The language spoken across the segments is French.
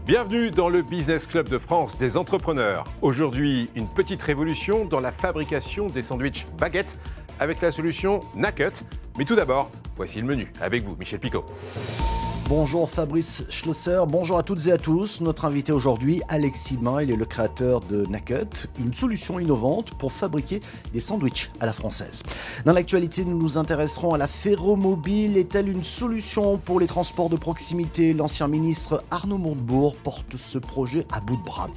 Bienvenue dans le Business Club de France des entrepreneurs. Aujourd'hui, une petite révolution dans la fabrication des sandwichs baguettes avec la solution Nakut. Mais tout d'abord, voici le menu. Avec vous, Michel Picot. Bonjour Fabrice Schlosser, bonjour à toutes et à tous. Notre invité aujourd'hui, Alexis Bain, il est le créateur de Nakut, une solution innovante pour fabriquer des sandwichs à la française. Dans l'actualité, nous nous intéresserons à la ferromobile. Est-elle une solution pour les transports de proximité? L'ancien ministre Arnaud Montebourg porte ce projet à bout de bras.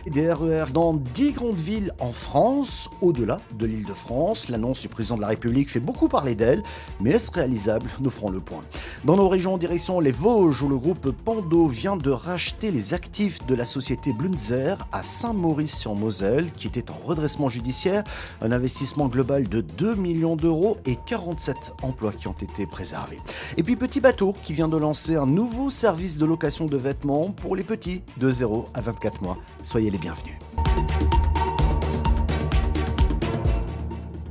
Des RER dans 10 grandes villes en France, au-delà de l'Île-de-France. L'annonce du président de la République fait beaucoup parler d'elle, mais est-ce réalisable? Nous ferons le point. Dans nos régions, direction les Vosges, où le groupe Pando vient de racheter les actifs de la société Blunzer à Saint-Maurice-en-Moselle, qui était en redressement judiciaire. Un investissement global de 2 millions d'euros et 47 emplois qui ont été préservés. Et puis Petit Bateau, qui vient de lancer un nouveau service de location de vêtements pour les petits de 0 à 24 mois. Soyez les bienvenus.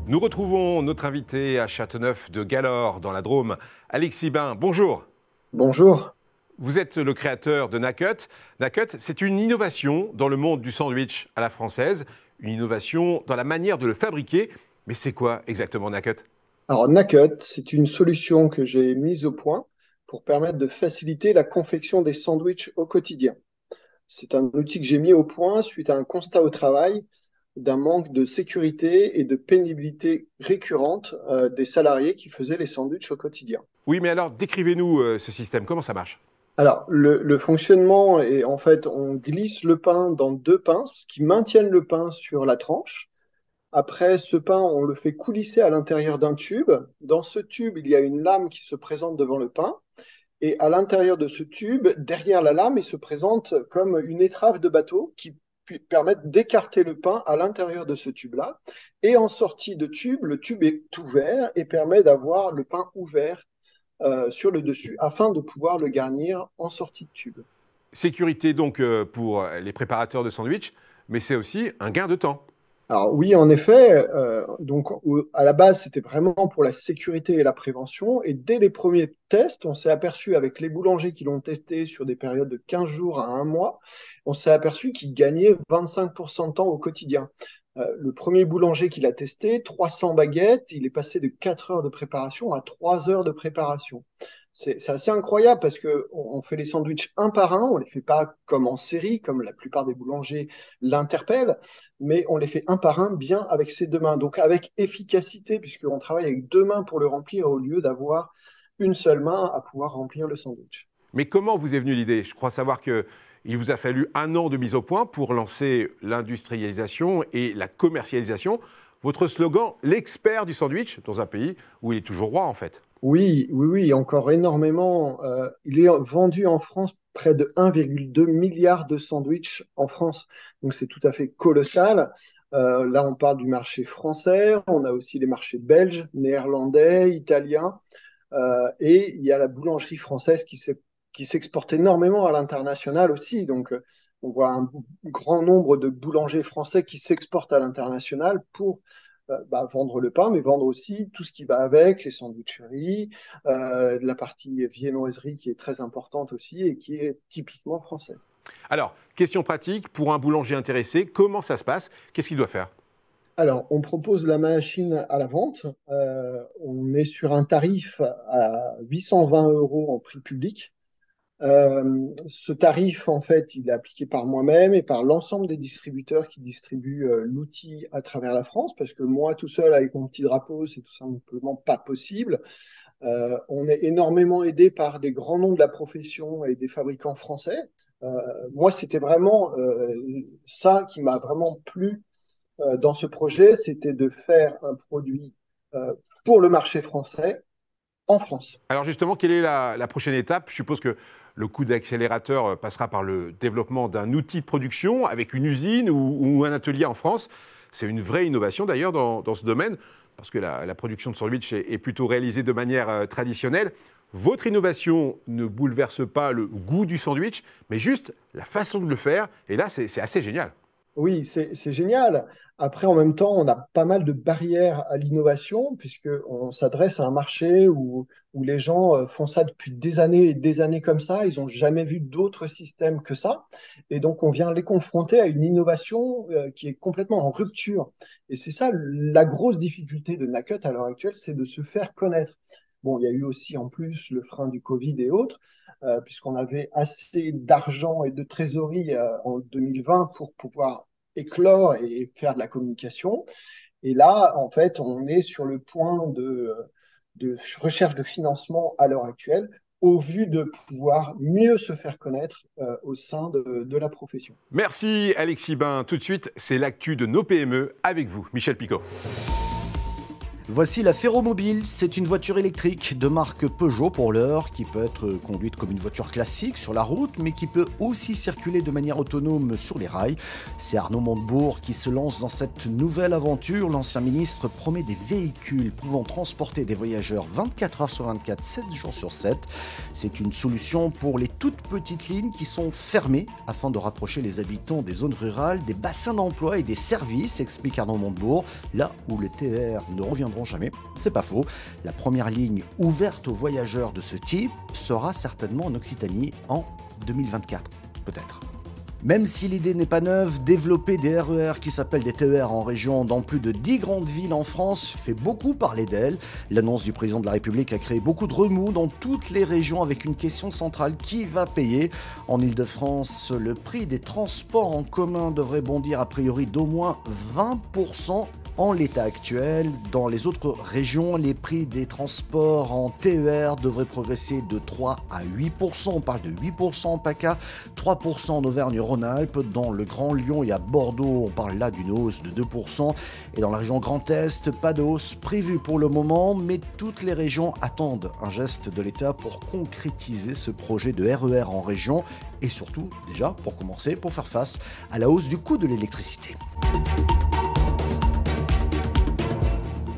Nous retrouvons notre invité à Châteauneuf de Galaure, dans la Drôme, Alexis Bain. Bonjour. Bonjour. Vous êtes le créateur de Nakut. Nakut, c'est une innovation dans le monde du sandwich à la française, une innovation dans la manière de le fabriquer. Mais c'est quoi exactement Nakut? Alors Nakut, c'est une solution que j'ai mise au point pour permettre de faciliter la confection des sandwichs au quotidien. C'est un outil que j'ai mis au point suite à un constat au travail d'un manque de sécurité et de pénibilité récurrente des salariés qui faisaient les sandwichs au quotidien. Oui, mais alors décrivez-nous ce système, comment ça marche? Alors, le fonctionnement est en fait, on glisse le pain dans deux pinces qui maintiennent le pain sur la tranche. Après, ce pain, on le fait coulisser à l'intérieur d'un tube. Dans ce tube, il y a une lame qui se présente devant le pain. Et à l'intérieur de ce tube, derrière la lame, il se présente comme une étrave de bateau qui permettent d'écarter le pain à l'intérieur de ce tube-là. Et en sortie de tube, le tube est ouvert et permet d'avoir le pain ouvert sur le dessus afin de pouvoir le garnir en sortie de tube. Sécurité donc pour les préparateurs de sandwich, mais c'est aussi un gain de temps. Alors oui, en effet, donc à la base, c'était vraiment pour la sécurité et la prévention. Et dès les premiers tests, on s'est aperçu avec les boulangers qui l'ont testé sur des périodes de 15 jours à 1 mois, on s'est aperçu qu'ils gagnaient 25% de temps au quotidien. Le premier boulanger qui l'a testé, 300 baguettes, il est passé de 4 heures de préparation à 3 heures de préparation. C'est assez incroyable parce qu'on fait les sandwichs un par un, on ne les fait pas comme en série, comme la plupart des boulangers l'interpellent, mais on les fait un par un bien avec ses deux mains, donc avec efficacité puisqu'on travaille avec deux mains pour le remplir au lieu d'avoir une seule main à pouvoir remplir le sandwich. Mais comment vous est venue l'idée? Je crois savoir qu'il vous a fallu 1 an de mise au point pour lancer l'industrialisation et la commercialisation. Votre slogan, l'expert du sandwich, dans un pays où il est toujours roi en fait. Oui, encore énormément. Il est vendu en France près de 1,2 milliard de sandwichs en France. Donc c'est tout à fait colossal. Là, on parle du marché français, on a aussi les marchés belges, néerlandais, italiens. Et il y a la boulangerie française qui s'exporte énormément à l'international aussi. Donc on voit un grand nombre de boulangers français qui s'exportent à l'international pour vendre le pain, mais vendre aussi tout ce qui va avec, les sandwicheries, la partie viennoiserie qui est très importante aussi et qui est typiquement française. Alors, question pratique, pour un boulanger intéressé, comment ça se passe? Qu'est-ce qu'il doit faire? Alors, on propose la machine à la vente. On est sur un tarif à 820 € en prix public. Ce tarif, en fait, il est appliqué par moi-même et par l'ensemble des distributeurs qui distribuent l'outil à travers la France, parce que moi, tout seul, avec mon petit drapeau, c'est tout simplement pas possible. On est énormément aidé par des grands noms de la profession et des fabricants français. Moi, c'était vraiment ça qui m'a vraiment plu dans ce projet, c'était de faire un produit pour le marché français en France. Alors justement, quelle est la prochaine étape? Je suppose que le coup d'accélérateur passera par le développement d'un outil de production avec une usine ou un atelier en France. C'est une vraie innovation d'ailleurs dans ce domaine, parce que la production de sandwich est plutôt réalisée de manière traditionnelle. Votre innovation ne bouleverse pas le goût du sandwich, mais juste la façon de le faire. Et là, c'est assez génial. Oui, c'est génial. Après, en même temps, on a pas mal de barrières à l'innovation, puisqu'on s'adresse à un marché où les gens font ça depuis des années et des années comme ça. Ils n'ont jamais vu d'autres systèmes que ça. Et donc, on vient les confronter à une innovation qui est complètement en rupture. Et c'est ça la grosse difficulté de Nakut à l'heure actuelle, c'est de se faire connaître. Bon, il y a eu aussi en plus le frein du Covid et autres, puisqu'on avait assez d'argent et de trésorerie en 2020 pour pouvoir éclore et faire de la communication. Et là, en fait, on est sur le point de recherche de financement à l'heure actuelle, au vu de pouvoir mieux se faire connaître au sein de la profession. Merci Alexis Bain. Tout de suite, c'est l'actu de nos PME avec vous, Michel Picot. Voici la Ferromobile, c'est une voiture électrique de marque Peugeot pour l'heure, qui peut être conduite comme une voiture classique sur la route, mais qui peut aussi circuler de manière autonome sur les rails. C'est Arnaud Montebourg qui se lance dans cette nouvelle aventure. L'ancien ministre promet des véhicules pouvant transporter des voyageurs 24 heures sur 24, 7 jours sur 7. C'est une solution pour les toutes petites lignes qui sont fermées afin de rapprocher les habitants des zones rurales, des bassins d'emploi et des services, explique Arnaud Montebourg, là où les TER ne reviendront jamais. C'est pas faux. La première ligne ouverte aux voyageurs de ce type sera certainement en Occitanie en 2024, peut-être. Même si l'idée n'est pas neuve, développer des RER qui s'appellent des TER en région dans plus de 10 grandes villes en France fait beaucoup parler d'elle. L'annonce du président de la République a créé beaucoup de remous dans toutes les régions avec une question centrale: qui va payer ? En Ile-de-France, le prix des transports en commun devrait bondir a priori d'au moins 20% en l'état actuel. Dans les autres régions, les prix des transports en TER devraient progresser de 3 à 8%. On parle de 8% en PACA, 3% en Auvergne-Rhône-Alpes. Dans le Grand Lyon et à Bordeaux, on parle là d'une hausse de 2%. Et dans la région Grand Est, pas de hausse prévue pour le moment, mais toutes les régions attendent un geste de l'État pour concrétiser ce projet de RER en région et surtout, déjà, pour commencer, pour faire face à la hausse du coût de l'électricité.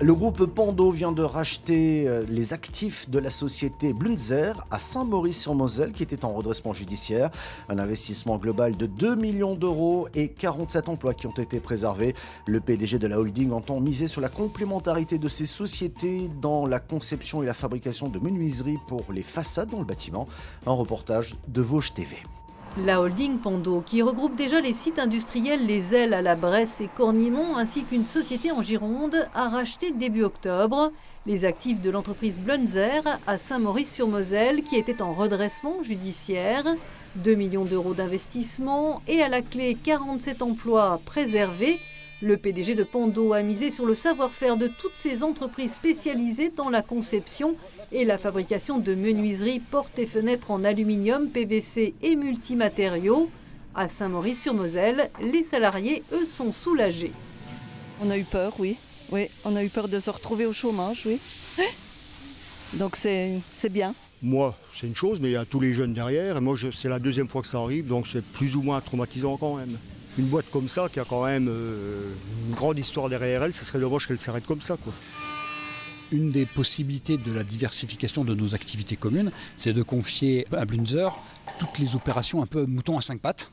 Le groupe Pando vient de racheter les actifs de la société Blunzer à Saint-Maurice-sur-Moselle qui était en redressement judiciaire. Un investissement global de 2 millions d'euros et 47 emplois qui ont été préservés. Le PDG de la holding entend miser sur la complémentarité de ces sociétés dans la conception et la fabrication de menuiseries pour les façades dans le bâtiment. Un reportage de Vosges TV. La holding Pando, qui regroupe déjà les sites industriels Les Ailes à la Bresse et Cornimont, ainsi qu'une société en Gironde, a racheté début octobre les actifs de l'entreprise Blunzer à Saint-Maurice-sur-Moselle, qui était en redressement judiciaire. 2 millions d'euros d'investissement et à la clé 47 emplois préservés. Le PDG de Pando a misé sur le savoir-faire de toutes ces entreprises spécialisées dans la conception et la fabrication de menuiseries, portes et fenêtres en aluminium, PVC et multimatériaux. À Saint-Maurice-sur-Moselle, les salariés, eux, sont soulagés. On a eu peur, oui. Oui, on a eu peur de se retrouver au chômage, oui. Donc c'est bien. Moi, c'est une chose, mais il y a tous les jeunes derrière. Et moi, c'est la deuxième fois que ça arrive, donc c'est plus ou moins traumatisant quand même. Une boîte comme ça, qui a quand même une grande histoire derrière elle, ça serait dommage qu'elle s'arrête comme ça, quoi. Une des possibilités de la diversification de nos activités communes, c'est de confier à Blunzer toutes les opérations un peu mouton à 5 pattes.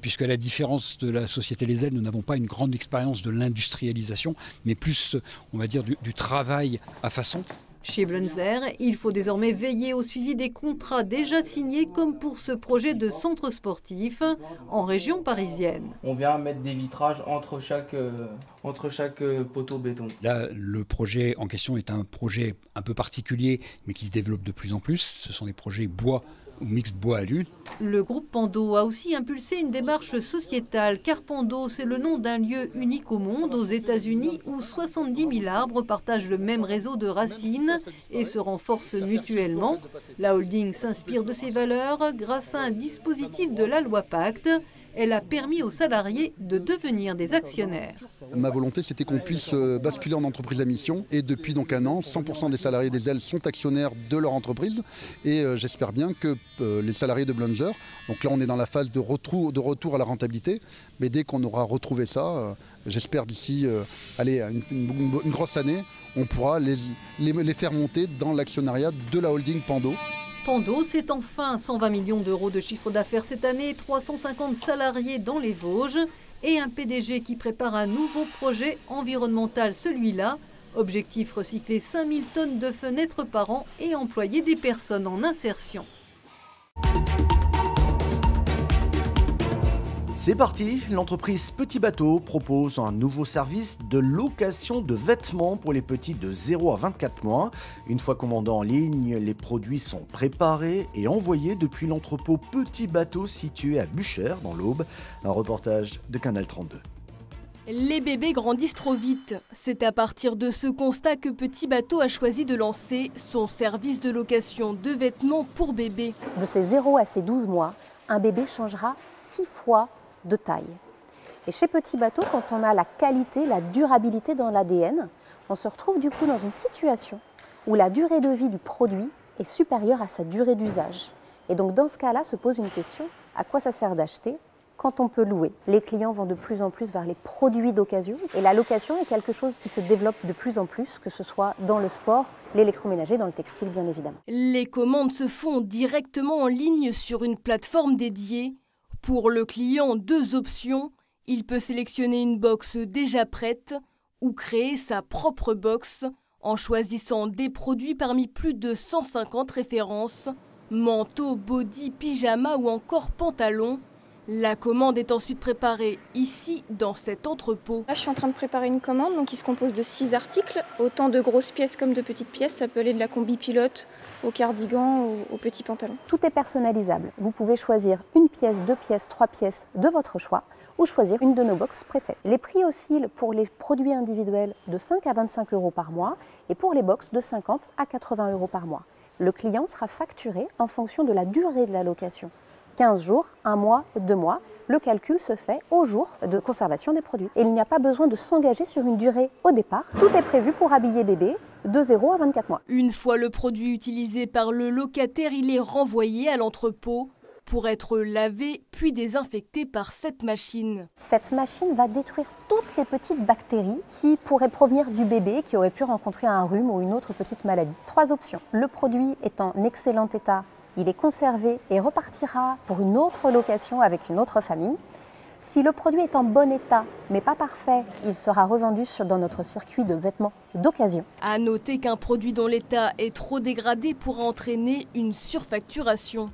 Puisque à la différence de la société Les Ailes, nous n'avons pas une grande expérience de l'industrialisation, mais plus, on va dire, du travail à façon. Chez Blunzer, il faut désormais veiller au suivi des contrats déjà signés, comme pour ce projet de centre sportif en région parisienne. On vient mettre des vitrages entre chaque poteau béton. Là, le projet en question est un projet un peu particulier, mais qui se développe de plus en plus. Ce sont des projets bois ou mix bois-alu. Le groupe Pando a aussi impulsé une démarche sociétale, car Pando, c'est le nom d'un lieu unique au monde, aux États-Unis, où 70 000 arbres partagent le même réseau de racines et se renforcent mutuellement. La holding s'inspire de ces valeurs grâce à un dispositif de la loi Pacte. Elle a permis aux salariés de devenir des actionnaires. Ma volonté, c'était qu'on puisse basculer en entreprise à mission. Et depuis donc 1 an, 100% des salariés des Ailes sont actionnaires de leur entreprise. Et j'espère bien que les salariés de Blunzer, donc là on est dans la phase de retour à la rentabilité, mais dès qu'on aura retrouvé ça, j'espère d'ici une grosse année, on pourra les faire monter dans l'actionnariat de la holding Pando. Pando, c'est enfin 120 millions d'euros de chiffre d'affaires cette année, 350 salariés dans les Vosges et un PDG qui prépare un nouveau projet environnemental, celui-là. Objectif, recycler 5000 tonnes de fenêtres par an et employer des personnes en insertion. C'est parti, l'entreprise Petit Bateau propose un nouveau service de location de vêtements pour les petits de 0 à 24 mois. Une fois commandés en ligne, les produits sont préparés et envoyés depuis l'entrepôt Petit Bateau situé à Buchères, dans l'Aube. Un reportage de Canal 32. Les bébés grandissent trop vite. C'est à partir de ce constat que Petit Bateau a choisi de lancer son service de location de vêtements pour bébés. De ses 0 à ses 12 mois, un bébé changera 6 fois de taille. Et chez Petit Bateau, quand on a la qualité, la durabilité dans l'ADN, on se retrouve du coup dans une situation où la durée de vie du produit est supérieure à sa durée d'usage. Et donc dans ce cas-là se pose une question, à quoi ça sert d'acheter quand on peut louer? Les clients vont de plus en plus vers les produits d'occasion et la location est quelque chose qui se développe de plus en plus, que ce soit dans le sport, l'électroménager, dans le textile bien évidemment. Les commandes se font directement en ligne sur une plateforme dédiée. Pour le client, 2 options. Il peut sélectionner une box déjà prête ou créer sa propre box en choisissant des produits parmi plus de 150 références. Manteau, body, pyjama ou encore pantalon. La commande est ensuite préparée ici, dans cet entrepôt. Là, je suis en train de préparer une commande donc qui se compose de 6 articles, autant de grosses pièces comme de petites pièces. Ça peut aller de la combi pilote au cardigan, au petit pantalon. Tout est personnalisable. Vous pouvez choisir une pièce, 2 pièces, 3 pièces de votre choix ou choisir une de nos boxes préfaites. Les prix oscillent pour les produits individuels de 5 à 25 € par mois et pour les boxes de 50 à 80 € par mois. Le client sera facturé en fonction de la durée de la location. 15 jours, 1 mois, 2 mois, le calcul se fait au jour de conservation des produits. Et il n'y a pas besoin de s'engager sur une durée au départ. Tout est prévu pour habiller bébé de 0 à 24 mois. Une fois le produit utilisé par le locataire, il est renvoyé à l'entrepôt pour être lavé puis désinfecté par cette machine. Cette machine va détruire toutes les petites bactéries qui pourraient provenir du bébé qui aurait pu rencontrer un rhume ou une autre petite maladie. 3 options. Le produit est en excellent état. Il est conservé et repartira pour une autre location avec une autre famille. Si le produit est en bon état, mais pas parfait, il sera revendu dans notre circuit de vêtements d'occasion. À noter qu'un produit dont l'état est trop dégradé pourra entraîner une surfacturation.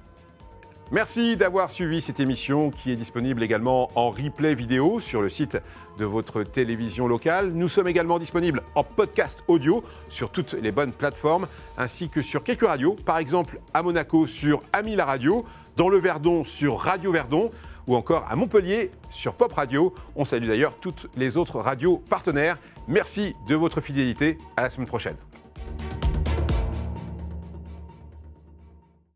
Merci d'avoir suivi cette émission qui est disponible également en replay vidéo sur le site de votre télévision locale. Nous sommes également disponibles en podcast audio sur toutes les bonnes plateformes ainsi que sur quelques radios, par exemple à Monaco sur Ami la radio, dans le Verdon sur Radio Verdon ou encore à Montpellier sur Pop Radio. On salue d'ailleurs toutes les autres radios partenaires. Merci de votre fidélité. À la semaine prochaine.